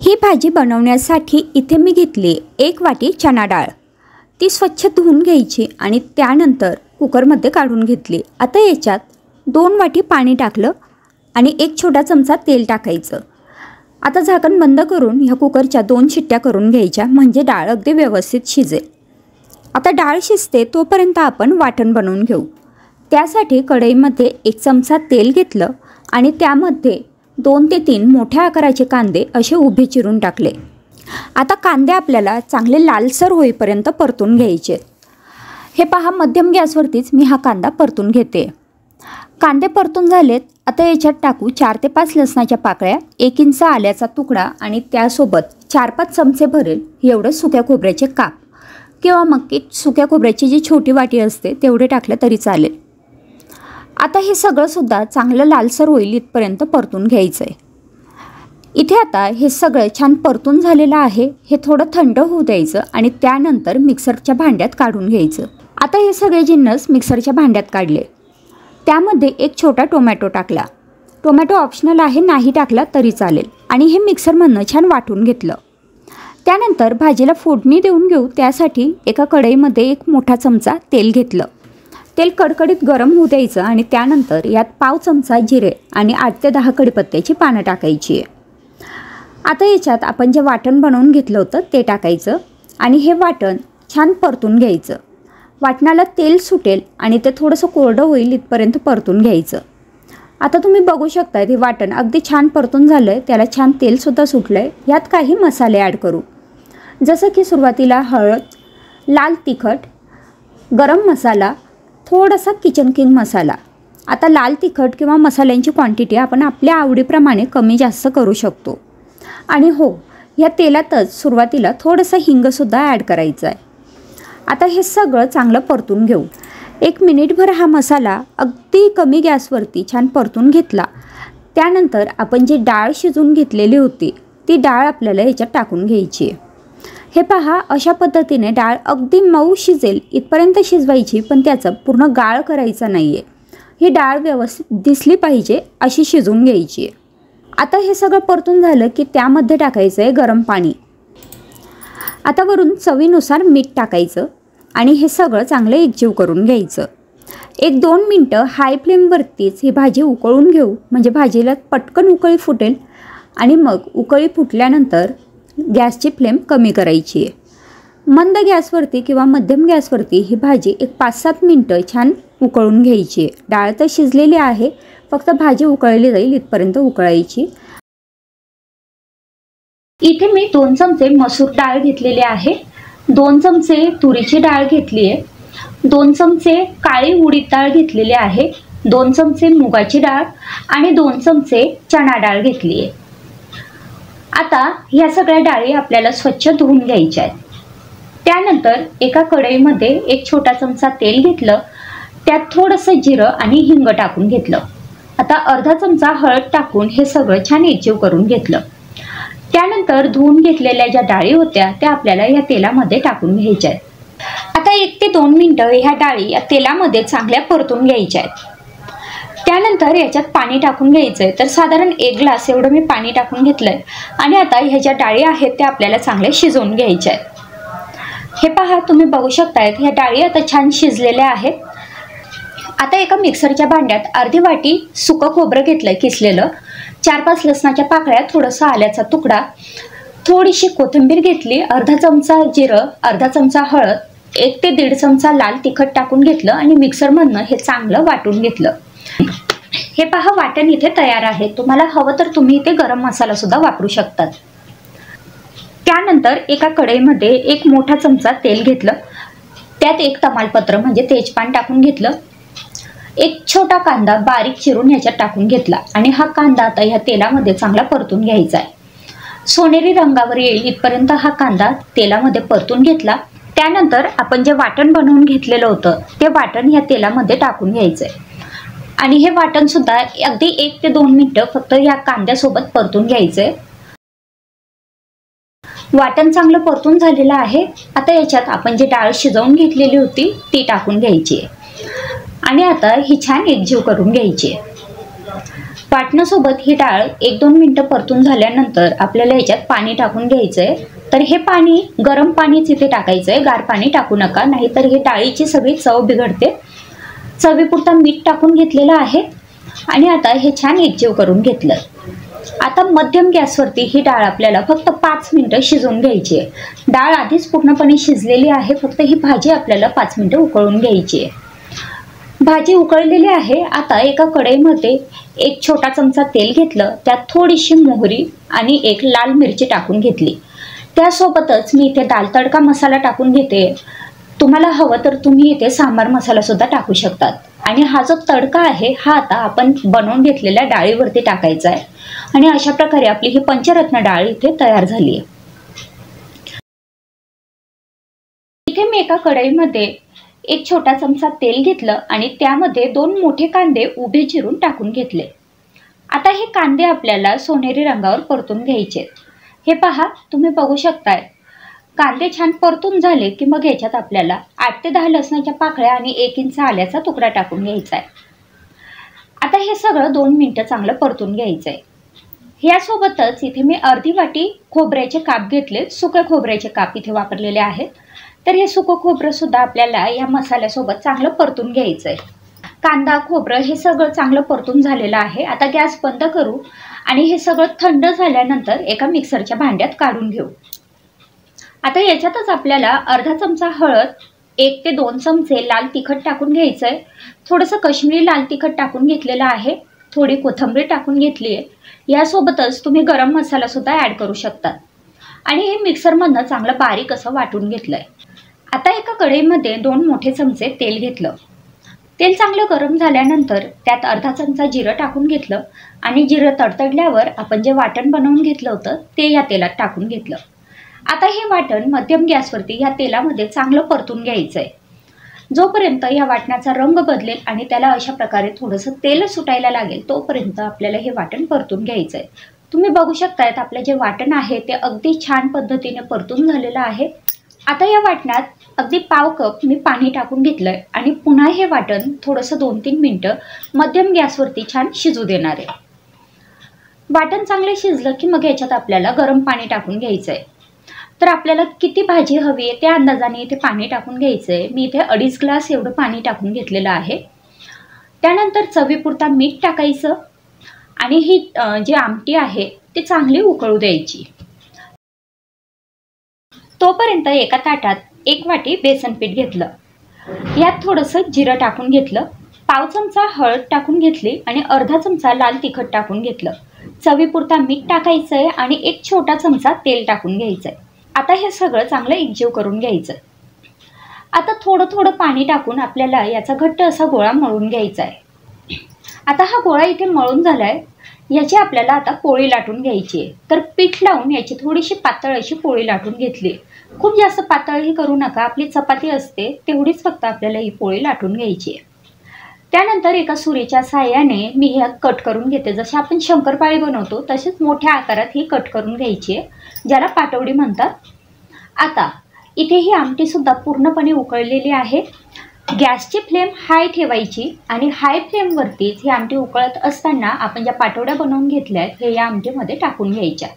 ही भाजी बनवण्यासाठी इथे मी घेतली 1 वाटी चणा डाळ। ती स्वच्छ धुवून घ्यायची आणि त्यानंतर कुकरमध्ये काढून घेतली। आता याच्यात 2 वाटी पाणी टाकलं आणि 1 छोटा चमचा तेल टाकायचं। आता झाकण बंद करून ह्या कुकरच्या 2 शिट्ट्या करून घ्यायच्या, म्हणजे डाळ अगदी व्यवस्थित शिजेल। आता डाळ शिजते तोपर्यंत आपण वाटण बनवून घेऊ। त्यासाठी कढईमध्ये 1 चमचा तेल घेतलं आणि त्यामध्ये 2 ते 3 मोठ्या आकाराचे कांदे असे उभे चिरून टाकले। आता कांदे आपल्याला चांगले लालसर होईपर्यंत परतून घ्यायचे। हे पहा, मध्यम गॅसवरतीच मी हा कांदा परतून घेते। कांदे परतून झालेत। आता याच्यात टाकू 4 ते 5 लसणाच्या पाकळ्या, 1 इंच आल्याचा तुकडा आणि त्यासोबत 4-5 चमचे भरेल एवढे सुक्या खोबऱ्याचे काप, किंवा मग एक सुक्या खोबऱ्याची जी छोटी वाटी असते तेवढे टाकले तरी चालेल। आता हे सगळं सुद्धा चांगलं लालसर होईल इथपर्यंत परतून घ्यायचं आहे। इथे आता हे सगळं छान परतून झालेलं आहे। हे थोडं थंड होऊ द्यायचं आणि त्यानंतर मिक्सरच्या भांड्यात काढून घ्यायचं। आता हे सगळे जिन्नस मिक्सरच्या भांड्यात काढले। त्यामध्ये 1 छोटा टोमॅटो टाकला। टोमॅटो ऑप्शनल आहे, नाही टाकला तरी चालेल। आणि हे मिक्सरमधनं छान वाटून घेतलं। त्यानंतर भाजीला फोडणी देऊन घेऊ। त्यासाठी एका कढईमध्ये 1 मोठा चमचा तेल घेतलं। तेल कडकडीत गरम होऊ द्यायचं आणि त्यानंतर यात पाव चमचा जिरे आणि 8 ते 10 कढीपत्त्याची पानं टाकायची आहे। आता याच्यात आपण जे वाटण बनवून घेतलं होतं ते टाकायचं आणि हे वाटण छान परतून घ्यायचं। वाटणाला तेल सुटेल आणि ते थोडंसं कोरडं होईल इथपर्यंत परतून घ्यायचं। आता तुम्ही बघू शकता हे वाटण अगदी छान परतून झालं आहे, त्याला छान तेलसुद्धा सुटलं आहे। यात काही मसाले ॲड करू, जसं की सुरुवातीला हळद, लाल तिखट, गरम मसाला, थोडासा किचन किंग मसाला। आता लाल तिखट किंवा मसाल्यांची क्वांटिटी आपण आपल्या आवडीप्रमाणे कमी जास्त करू शकतो। आणि हो, या तेलातच सुरुवातीला थोडंसं हिंगसुद्धा ॲड करायचं आहे। आता हे सगळं चांगलं परतून घेऊ। 1 मिनिटभर हा मसाला अगदी कमी गॅसवरती छान परतून घेतला। त्यानंतर आपण जी डाळ शिजवून घेतलेली होती ती डाळ आपल्याला ह्याच्यात टाकून घ्यायची आहे। हे पहा, अशा पद्धतीने डाळ अगदी मऊ शिजेल इथपर्यंत शिजवायची, पण त्याचं पूर्ण गाळ करायचा नाही आहे। ही डाळ व्यवस्थित दिसली पाहिजे अशी शिजवून घ्यायची आहे। आता हे सगळं परतून झालं की त्यामध्ये टाकायचं आहे गरम पाणी। आता वरून चवीनुसार मीठ टाकायचं आणि हे सगळं चांगलं एकजीव करून घ्यायचं। 1-2 मिनटं हाय फ्लेमवरतीच ही भाजी उकळून घेऊ, म्हणजे भाजीला पटकन उकळी फुटेल। आणि मग उकळी फुटल्यानंतर गॅसची फ्लेम कमी करायची आहे। मंद गॅसवरती किंवा मध्यम गॅसवरती ही भाजी 5-7 मिनटं छान उकळून घ्यायची आहे। डाळ तर शिजलेली आहे, फक्त भाजी उकळली जाईल इथपर्यंत उकळायची। इथे मी 2 चमचे मसूर डाळ घेतलेली आहे, 2 चमचे तुरीची डाळ घेतली आहे, 2 चमचे काळी उडीद डाळ घेतलेली आहे, 2 चमचे मुगाची डाळ आणि 2 चमचे चणा डाळ घेतली आहे। आता ह्या सगळ्या डाळी आपल्याला स्वच्छ धुवून घ्यायच्या आहेत। त्यानंतर एका कढईमध्ये 1 छोटा चमचा तेल घेतलं, त्यात थोडंसं जिरं आणि हिंग टाकून घेतलं। आता अर्धा चमचा हळद टाकून हे सगळं छान एकजीव करून घेतलं। त्यानंतर धुवून घेतलेल्या ज्या डाळी होत्या त्या आपल्याला या तेलामध्ये टाकून घ्यायच्या आहेत। आता 1 ते 2 मिनिटं ह्या डाळी या तेलामध्ये चांगल्या परतून घ्यायच्या आहेत। त्यानंतर याच्यात पाणी टाकून घ्यायचं आहे, तर साधारण 1 ग्लास एवढं मी पाणी टाकून घेतलं आहे। आणि आता ह्या ज्या डाळी आहेत त्या आपल्याला चांगल्या शिजवून घ्यायच्या आहेत। हे पहा, तुम्ही बघू शकतायत ह्या डाळी आता छान शिजलेल्या आहेत। आता एका मिक्सरच्या भांड्यात अर्धी वाटी सुकं खोबरं घेतलं किसलेलं, 4-5 लसणाच्या पाकळ्या, थोडंसं आल्याचा तुकडा, थोडीशी कोथिंबीर घेतली, अर्धा चमचा जिरं, अर्धा चमचा हळद, 1 ते 1.5 चमचा लाल तिखट टाकून घेतलं आणि मिक्सरमधनं हे चांगलं वाटून घेतलं। हे पहा, वाटण इथे तयार आहे। तुम्हाला हवं तर तुम्ही इथे गरम मसाला सुद्धा वापरू शकतात। त्यानंतर एका कढईमध्ये 1 मोठा चमचा तेल घेतलं, त्यात 1 तमालपत्र म्हणजे तेजपान टाकून घेतलं, 1 छोटा कांदा बारीक चिरून ह्याच्यात टाकून घेतला आणि हा कांदा आता ह्या तेलामध्ये चांगला परतून घ्यायचा आहे। सोनेरी रंगावर येईल इथपर्यंत हा कांदा तेलामध्ये परतून घेतला। त्यानंतर आपण जे वाटण बनवून घेतलेलं होतं ते वाटण ह्या तेलामध्ये टाकून घ्यायचंय आणि हे वाटण सुद्धा अगदी 1 ते 2 मिनिटं फक्त या कांद्यासोबत परतून घ्यायचंय। वाटण चांगलं परतून झालेलं आहे। आता याच्यात आपण जी डाळ शिजवून घेतलेली होती ती टाकून घ्यायची आहे आणि आता ही छान एकजीव करून घ्यायची आहे। वाटणासोबत ही डाळ 1-2 मिनिटं परतून झाल्यानंतर आपल्याला याच्यात पाणी टाकून घ्यायचं आहे। तर हे पाणी गरम पाणीच इथे टाकायचं आहे, गार पाणी टाकू नका, नाहीतर हे डाळीची सगळी चव बिघडते। चवीपुरता मीठ टाकून घेतलेलं आहे आणि आता हे छान एकजीव करून घेतलं। आता मध्यम गॅसवरती ही डाळ आपल्याला फक्त 5 मिनिटं शिजवून घ्यायची आहे। डाळ आधीच पूर्णपणे शिजलेली आहे, फक्त ही भाजी आपल्याला 5 मिनिटं उकळून घ्यायची आहे। भाजी उकळलेली आहे। आता एका कढईमध्ये 1 छोटा चमचा तेल घेतलं, त्यात थोडीशी मोहरी आणि 1 लाल मिरची टाकून घेतली। त्यासोबतच मी इथे दाल तडका मसाला टाकून घेते। तुम्हाला हवं तर तुम्ही इथे सांबार मसाला सुद्धा टाकू शकतात। आणि हा जो तडका आहे हा आता आपण बनवून घेतलेल्या डाळीवरती टाकायचा आहे आणि अशा प्रकारे आपली ही पंचरत्न डाळ इथे तयार झाली आहे। इथे मी एका कढईमध्ये 1 छोटा चमचा तेल घेतलं आणि त्यामध्ये 2 मोठे कांदे उभे चिरून टाकून घेतले। आता हे कांदे आपल्याला सोनेरी रंगावर परतून घ्यायचे। हे पहा, तुम्ही बघू शकताय कांदे छान परतून झाले की मग याच्यात आपल्याला 8 ते 10 लसणाच्या पाकळ्या आणि 1 इंच आल्याचा तुकडा टाकून घ्यायचा आहे। आता हे सगळं 2 मिनिटं चांगलं परतून घ्यायचं आहे। यासोबतच इथे मी अर्धी वाटी खोबऱ्याचे काप घेतले, सुके खोबऱ्याचे काप इथे वापरलेले आहेत। तर हे सुकं खोबरं सुद्धा आपल्याला या मसाल्यासोबत चांगलं परतून घ्यायचं आहे। कांदा खोबरं हे सगळं चांगलं परतून झालेलं आहे। आता गॅस बंद करू आणि हे सगळं थंड झाल्यानंतर एका मिक्सरच्या भांड्यात काढून घेऊ। आता याच्यातच आपल्याला अर्धा चमचा हळद, 1 ते 2 चमचे लाल तिखट टाकून घ्यायचं आहे। थोडंसं काश्मीरी लाल तिखट टाकून घेतलेलं आहे, थोडी कोथिंबीर टाकून घेतली आहे। यासोबतच तुम्ही गरम मसाला सुद्धा ॲड करू शकता आणि हे मिक्सरमधनं चांगलं बारीक असं वाटून घेतलं आहे। आता एका कढईमध्ये 2 मोठे चमचे तेल घेतलं। तेल चांगलं गरम झाल्यानंतर त्यात अर्धा चमचा जिरं टाकून घेतलं आणि जिरं तडतडल्यावर आपण जे वाटण बनवून घेतलं होतं ते या तेलात टाकून घेतलं। आता हे वाटण मध्यम गॅसवरती या तेलामध्ये चांगलं परतून घ्यायचं आहे। जोपर्यंत या वाटणाचा रंग बदलेल आणि त्याला अशा प्रकारे थोडंसं तेल सुटायला लागेल तोपर्यंत आपल्याला हे वाटण परतून घ्यायचं आहे। तुम्ही बघू शकतायत आपलं जे वाटण आहे ते अगदी छान पद्धतीने परतून झालेलं आहे। आता या वाटणात अगदी पाव कप मी पाणी टाकून घेतलंय आणि पुन्हा हे वाटण थोडंसं 2-3 मिनिटं मध्यम गॅसवरती छान शिजू देणार आहे। वाटण चांगले शिजलं की मग याच्यात आपल्याला गरम पाणी टाकून घ्यायचं आहे। तर आपल्याला किती भाजी हवी आहे त्या अंदाजाने इथे पाणी टाकून घ्यायचं आहे। मी इथे 2.5 ग्लास एवढं पाणी टाकून घेतलेलं आहे। त्यानंतर चवीपुरता मीठ टाकायचं आणि ही जी आमटी आहे ती चांगली उकळू द्यायची। तोपर्यंत एका ताटात 1 वाटी बेसन पीठ घेतलं, यात थोडंसं जिरं टाकून घेतलं, पाव चमचा हळद टाकून घेतली आणि अर्धा चमचा लाल तिखट टाकून घेतलं। चवीपुरता मीठ टाकायचं आहे आणि 1 छोटा चमचा तेल टाकून घ्यायचं आहे। आता हे सगळं चांगलं एकजीव करून घ्यायचं। आता थोडं थोडं पाणी टाकून आपल्याला याचा घट्ट असा गोळा मळून घ्यायचा आहे। आता हा गोळा इथे मळून झालाय, याची आपल्याला आता पोळी लाटून घ्यायची आहे। तर पीठ लावून याची थोडीशी पातळ अशी पोळी लाटून घेतली। खूप जास्त पातळही करू नका, आपली चपाती असते तेवढीच फक्त आपल्याला ही पोळी लाटून घ्यायची आहे। त्यानंतर एका सुरीच्या साहाय्याने मी हे कट करून घेते। जसे आपण शंकरपाळी बनवतो तसेच मोठ्या आकारात ही कट करून घ्यायची आहे, ज्याला पाटवडी म्हणतात। आता इथे ही आमटी सुद्धा पूर्णपणे उकळलेली आहे। गॅसची फ्लेम हाय ठेवायची आणि हाय फ्लेमवरतीच ही आमटी उकळत असताना आपण ज्या पाटवड्या बनवून घेतल्या आहेत हे या आमटीमध्ये टाकून घ्यायच्या।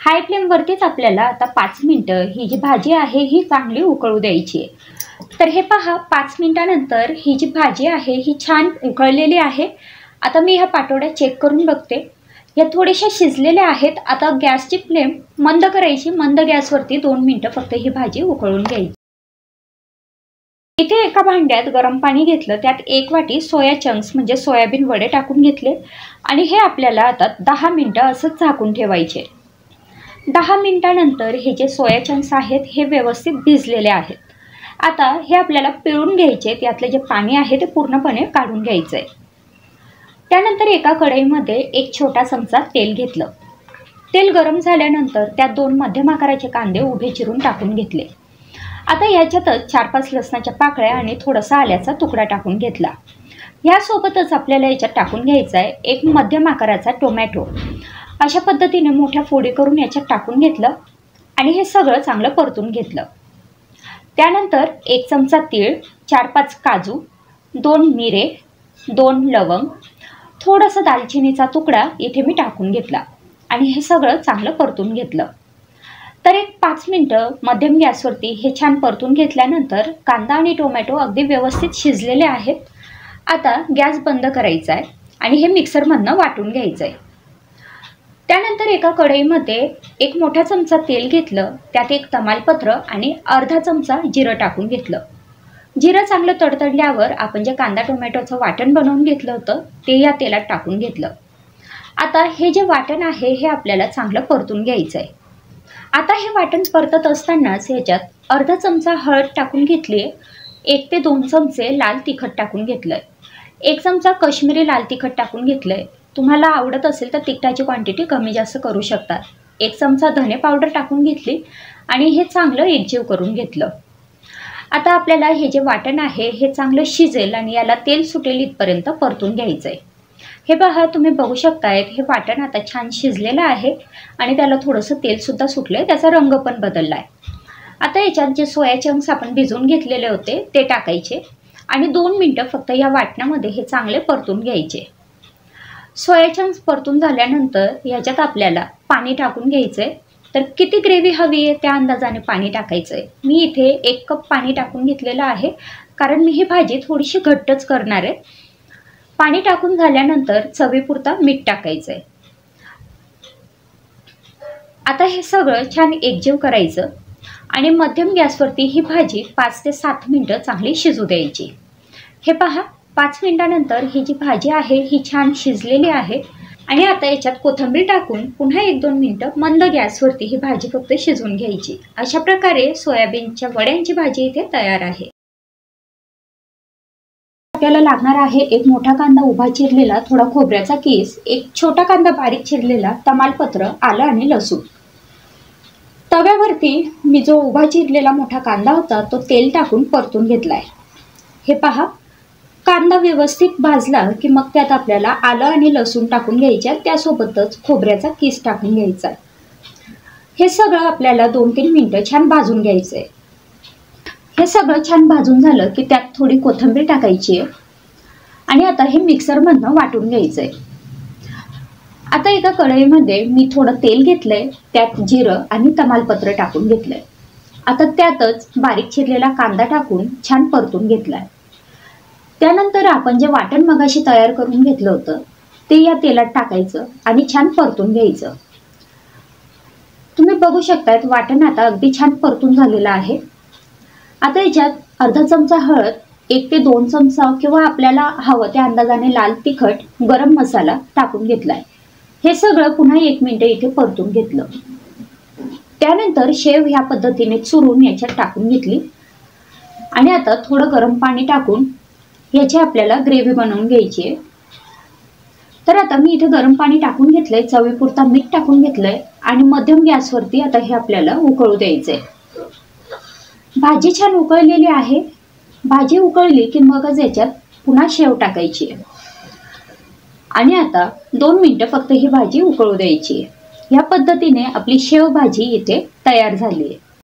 हाय फ्लेमवरतीच आपल्याला आता 5 मिनिटं ही जी भाजी आहे ही चांगली उकळू द्यायची आहे। तर हे पहा, 5 मिनिटानंतर ही जी भाजी आहे ही छान उकळलेली आहे। आता मी ह्या पाटवड्या चेक करून बघते, या थोड्याशा शिजलेल्या आहेत। आता गॅसची फ्लेम मंद करायची, मंद गॅसवरती 2 मिनिटं फक्त ही भाजी उकळून घ्यायची। इथे एका भांड्यात गरम पाणी घेतलं, त्यात 1 वाटी सोया चंक्स म्हणजे सोयाबीन वडे टाकून घेतले आणि हे आपल्याला आता 10 मिनिटं असंच झाकून ठेवायचे। 10 मिनिटानंतर हे जे सोया चंक्स आहेत हे व्यवस्थित भिजलेले आहेत। आता हे आपल्याला पिळून घ्यायचे, त्यातले जे पाणी आहे ते पूर्णपणे काढून घ्यायचं आहे। त्यानंतर एका कढईमध्ये 1 छोटा चमचा तेल घेतलं। तेल गरम झाल्यानंतर त्यात 2 मध्यम आकाराचे कांदे उभे चिरून टाकून घेतले। आता याच्यातच 4-5 लसणाच्या पाकळ्या आणि थोडासा आल्याचा तुकडा टाकून घेतला। यासोबतच आपल्याला याच्यात टाकून घ्यायचा आहे 1 मध्यम आकाराचा टोमॅटो। अशा पद्धतीने मोठ्या फोडी करून याच्यात टाकून घेतलं आणि हे सगळं चांगलं परतून घेतलं। त्यानंतर 1 चमचा तीळ, 4-5 काजू, 2 मिरे, 2 लवंग, थोडासा दालचिनीचा तुकडा इथे मी टाकून घेतला आणि हे सगळं चांगलं परतून घेतलं. तर एक 5 मिनिटं मध्यम गॅसवरती हे छान परतून घेतल्यानंतर कांदा आणि टोमॅटो अगदी व्यवस्थित शिजलेले आहेत. आता गॅस बंद करायचा आहे आणि हे मिक्सरमधनं वाटून घ्यायचं आहे. त्यानंतर एका कढईमध्ये एक मोठा चमचा तेल घेतलं, त्यात एक तमालपत्र आणि अर्धा चमचा जिरं टाकून घेतलं. जिरं चांगलं तडतडल्यावर आपण जे कांदा टोमॅटोचं वाटण बनवून घेतलं होतं ते या तेलात टाकून घेतलं. आता हे जे वाटण आहे हे आपल्याला चांगलं परतून घ्यायचं आहे. आता हे वाटण परतत असतानाच ह्याच्यात अर्धा चमचा हळद टाकून घेतली, 1 ते 2 चमचे लाल तिखट टाकून घेतलं आहे, 1 चमचा काश्मीरी लाल तिखट टाकून घेतलं आहे. तुम्हाला आवडत असेल तर तिखटाची क्वांटिटी कमी जास्त करू शकता. 1 चमचा धने पावडर टाकून घेतली आणि हे चांगलं एकजीव करून घेतलं. आता आपल्याला हे जे वाटण आहे हे चांगलं शिजेल आणि याला तेल सुटेल इथपर्यंत परतून घ्यायचं आहे. हे पहा, तुम्ही बघू शकतायत हे वाटण आता छान शिजलेलं आहे आणि त्याला थोडंसं तेलसुद्धा सुटलं आहे, त्याचा रंग पण बदलला आहे. आता याच्यात जे सोया चंक्स आपण भिजवून घेतलेले होते ते टाकायचे आणि 2 मिनटं फक्त या वाटणामध्ये हे चांगले परतून घ्यायचे. सोया चंक्स परतून झाल्यानंतर याच्यात आपल्याला पाणी टाकून घ्यायचं आहे. तर किती ग्रेव्ही हवी आहे त्या अंदाजाने पाणी टाकायचं आहे. मी इथे 1 कप पाणी टाकून घेतलेलं आहे, कारण मी ही भाजी थोडीशी घट्टच करणार आहे. पाणी टाकून झाल्यानंतर चवीपुरता मीठ टाकायचं आहे. आता हे सगळं छान एकजीव करायचं आणि मध्यम गॅसवरती ही भाजी 5 ते 7 मिनटं चांगली शिजू द्यायची. हे पहा, 5 मिनिटानंतर ही जी भाजी आहे ही छान शिजलेली आहे आणि आता याच्यात कोथिंबीर टाकून पुन्हा 1-2 मिनटं मंद गॅसवरती ही भाजी फक्त शिजवून घ्यायची. अशा प्रकारे सोयाबीनच्या वड्यांची भाजी इथे तयार आहे. आपल्याला लागणार आहे एक मोठा कांदा उभा चिरलेला, थोडा खोबऱ्याचा कीस, एक छोटा कांदा बारीक चिरलेला, तमालपत्र, आलं आणि लसूण. तव्यावरती मी जो उभा चिरलेला मोठा कांदा होता तो तेल टाकून परतून घेतलाय. हे पहा, कांदा व्यवस्थित भाजला की मग त्यात आपल्याला आलं आणि लसूण टाकून घ्यायचे, त्यासोबतच खोबऱ्याचा कीस टाकून घ्यायचा. हे सगळं आपल्याला 2-3 मिनिटं छान भाजून घ्यायचं आहे. हे सगळं छान भाजून झालं की त्यात थोडी कोथिंबीर टाकायची आहे आणि आता हे मिक्सरमधनं वाटून घ्यायचं आहे. आता एका कढईमध्ये मी थोडं तेल घेतलंय, त्यात जिरं आणि तमालपत्र टाकून घेतलंय. आता त्यातच बारीक चिरलेला कांदा टाकून छान परतून घेतलाय. त्यानंतर आपण जे वाटण मगाशी तयार करून घेतलं होतं ते या तेलात टाकायचं आणि छान परतून घ्यायचं. तुम्ही बघू शकतायत वाटण आता अगदी छान परतून झालेलं आहे. आता याच्यात अर्धा चमचा हळद, 1 ते 2 चमचा किंवा आपल्याला हवं त्या अंदाजाने लाल तिखट, गरम मसाला टाकून घेतलाय. हे सगळं पुन्हा 1 मिनिट इथे परतून घेतलं. त्यानंतर शेव ह्या पद्धतीने चुरून याच्यात टाकून घेतली आणि आता थोडं गरम पाणी टाकून याची आपल्याला ग्रेव्ही बनवून घ्यायची आहे. तर आता मी इथे गरम पाणी टाकून घेतलंय, चवीपुरता मीठ टाकून घेतलंय आणि मध्यम गॅसवरती आता हे आपल्याला उकळू द्यायचंय. भाजी छान उकळलेली आहे. भाजी उकळली की मगच याच्यात पुन्हा शेव टाकायची आहे आणि आता 2 मिनिटं फक्त ही भाजी उकळू द्यायची आहे. या पद्धतीने आपली शेव भाजी इथे तयार झाली आहे.